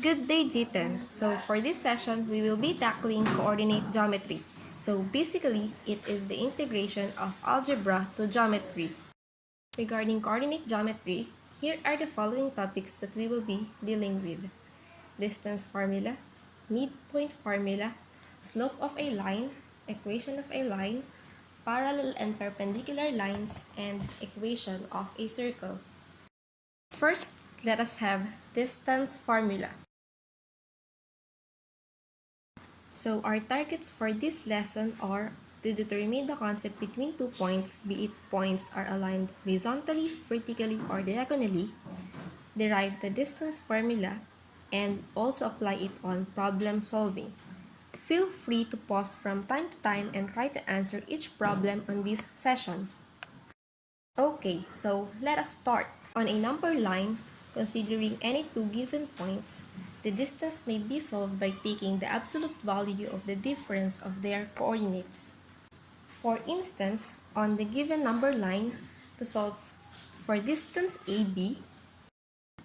Good day, Jiten. So for this session, we will be tackling coordinate geometry. So basically, it is the integration of algebra to geometry. Regarding coordinate geometry, here are the following topics that we will be dealing with. Distance formula, midpoint formula, slope of a line, equation of a line, parallel and perpendicular lines, and equation of a circle. First, let us have distance formula. So our targets for this lesson are to determine the concept between 2 points, be it points are aligned horizontally, vertically, or diagonally, derive the distance formula, and also apply it on problem solving. Feel free to pause from time to time and try to answer each problem on this session. Okay, so let us start. On a number line, considering any two given points, the distance may be solved by taking the absolute value of the difference of their coordinates. For instance, on the given number line, to solve for distance AB,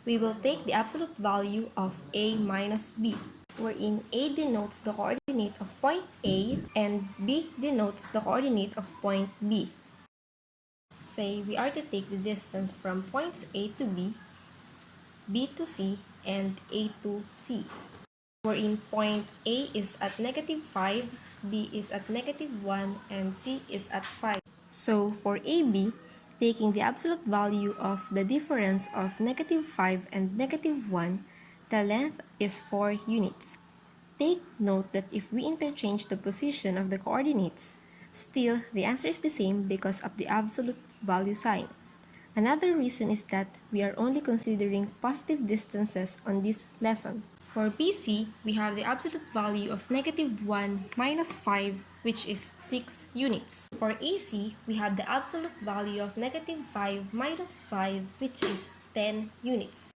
we will take the absolute value of A minus B, wherein A denotes the coordinate of point A and B denotes the coordinate of point B. Say we are to take the distance from points A to B, B to C, and A to C, wherein point A is at -5, B is at -1, and C is at 5. So for AB, taking the absolute value of the difference of -5 and -1, the length is 4 units. Take note that if we interchange the position of the coordinates, still the answer is the same because of the absolute value sign. Another reason is that we are only considering positive distances on this lesson. For BC, we have the absolute value of -1 minus 5, which is 6 units. For AC, we have the absolute value of -5 minus 5, which is 10 units.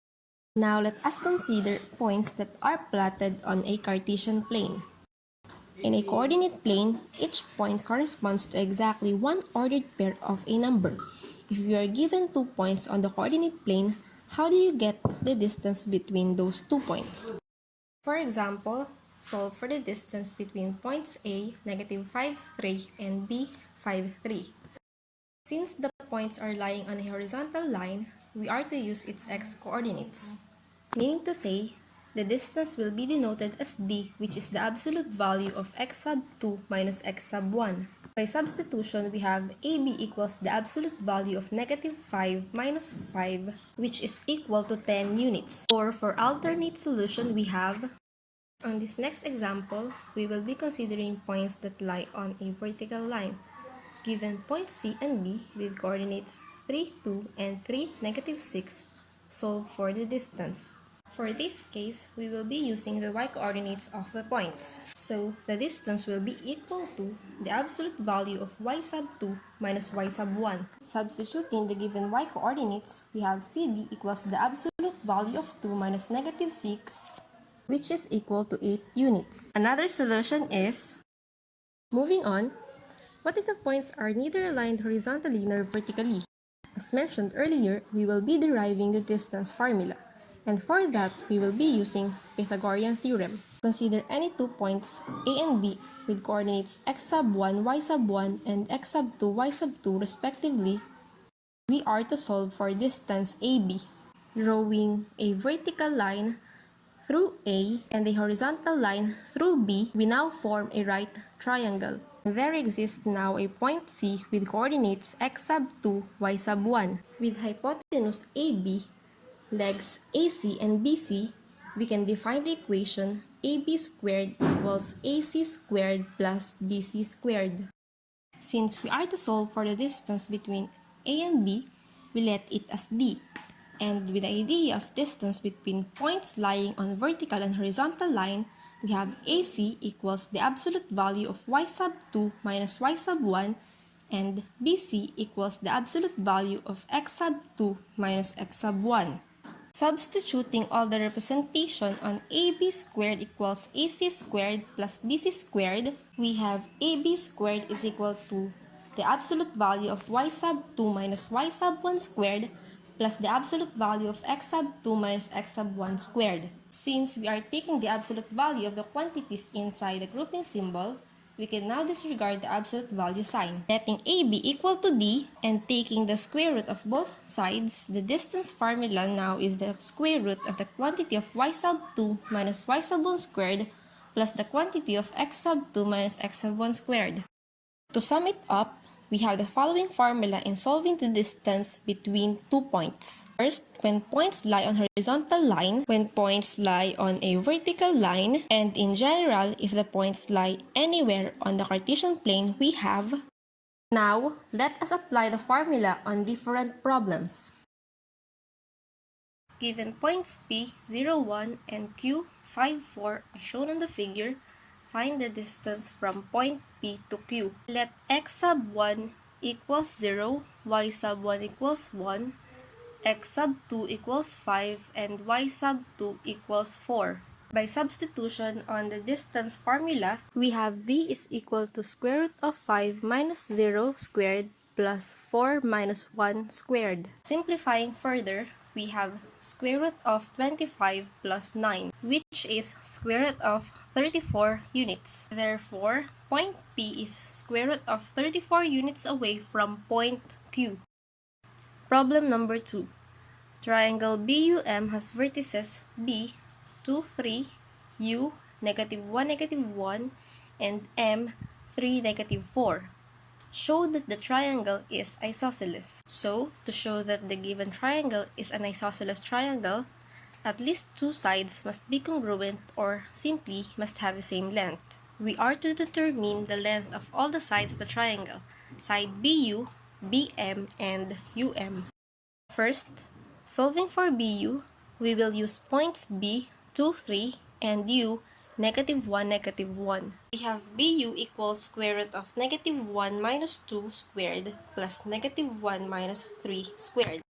Now let us consider points that are plotted on a Cartesian plane. In a coordinate plane, each point corresponds to exactly one ordered pair of a number. If you are given 2 points on the coordinate plane, how do you get the distance between those 2 points? For example, solve for the distance between points A, -5, 3, and B, 5, 3. Since the points are lying on a horizontal line, we are to use its x-coordinates. Meaning to say, the distance will be denoted as d, which is the absolute value of x sub 2 minus x sub 1. By substitution, we have AB equals the absolute value of -5 minus 5, which is equal to 10 units. Or for alternate solution, we have, on this next example, we will be considering points that lie on a vertical line. Given points C and B with coordinates 3, 2, and 3, -6, solve for the distance. For this case, we will be using the y-coordinates of the points. So, the distance will be equal to the absolute value of y sub 2 minus y sub 1. Substituting the given y-coordinates, we have CD equals the absolute value of 2 minus -6, which is equal to 8 units. Another solution is, moving on, what if the points are neither aligned horizontally nor vertically? As mentioned earlier, we will be deriving the distance formula. And for that, we will be using Pythagorean theorem. Consider any 2 points, A and B, with coordinates x sub 1, y sub 1, and x sub 2, y sub 2 respectively. We are to solve for distance AB. Drawing a vertical line through A and a horizontal line through B, we now form a right triangle. There exists now a point C with coordinates x sub 2, y sub 1. With hypotenuse AB, legs AC and BC, we can define the equation AB squared equals AC squared plus BC squared. Since we are to solve for the distance between A and B, we let it as D. And with the idea of distance between points lying on vertical and horizontal line, we have AC equals the absolute value of y sub 2 minus y sub 1, and BC equals the absolute value of x sub 2 minus x sub 1. Substituting all the representation on AB squared equals AC squared plus BC squared, we have AB squared is equal to the absolute value of y sub 2 minus y sub 1 squared plus the absolute value of x sub 2 minus x sub 1 squared. Since we are taking the absolute value of the quantities inside the grouping symbol, we can now disregard the absolute value sign. Letting a be equal to d and taking the square root of both sides, the distance formula now is the square root of the quantity of y sub 2 minus y sub 1 squared plus the quantity of x sub 2 minus x sub 1 squared. To sum it up, we have the following formula in solving the distance between 2 points. First, when points lie on horizontal line, when points lie on a vertical line, and in general, if the points lie anywhere on the Cartesian plane, we have. Now, let us apply the formula on different problems. Given points P, 0, 1, and Q, 5, 4 as shown on the figure, find the distance from point P to Q. Let x sub 1 equals 0, y sub 1 equals 1, x sub 2 equals 5, and y sub 2 equals 4. By substitution on the distance formula, we have b is equal to square root of 5 minus 0 squared plus 4 minus 1 squared. Simplifying further, we have square root of 25 plus 9, which is square root of 34 units. Therefore, point P is square root of 34 units away from point Q. Problem number 2. Triangle BUM has vertices B, 2, 3, U, negative 1, negative 1, and M, 3, negative 4. Show that the triangle is isosceles. So, to show that the given triangle is an isosceles triangle, at least two sides must be congruent or simply must have the same length. We are to determine the length of all the sides of the triangle, side BU, BM, and UM. First, solving for BU, we will use points B, 2, 3, and U, negative 1, negative 1. We have BU equals square root of negative 1 minus 2 squared plus negative 1 minus 3 squared,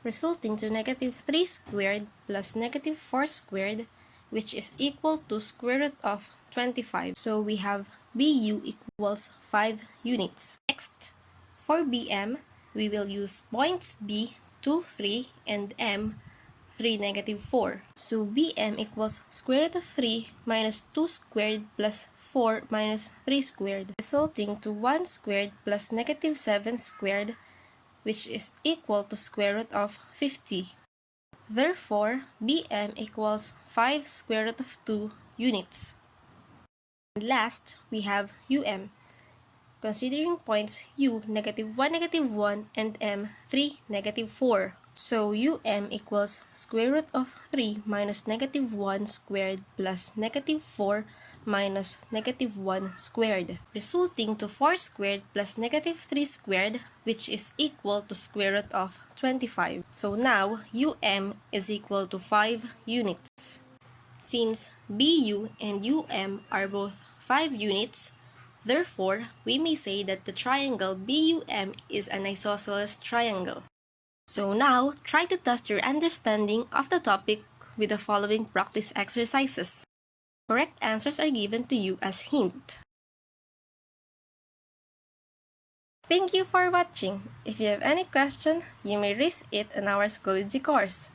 resulting to negative 3 squared plus negative 4 squared, which is equal to square root of 25. So we have BU equals 5 units. Next, for BM, we will use points B, 2, 3, and M, 3, negative 4. So BM equals square root of 3 minus 2 squared plus 4 minus 3 squared, resulting to 1 squared plus negative 7 squared, which is equal to square root of 50. Therefore, BM equals 5 square root of 2 units. And last, we have UM. Considering points U, negative 1, negative 1, and M, 3, negative 4. So UM equals square root of 3 minus negative 1 squared plus negative 4 minus negative 1 squared, resulting to 4 squared plus negative 3 squared, which is equal to square root of 25. So now, UM is equal to 5 units. Since BU and UM are both 5 units, therefore, we may say that the triangle BUM is an isosceles triangle. So now, try to test your understanding of the topic with the following practice exercises. Correct answers are given to you as hint. Thank you for watching. If you have any question, you may raise it in our Schoology course.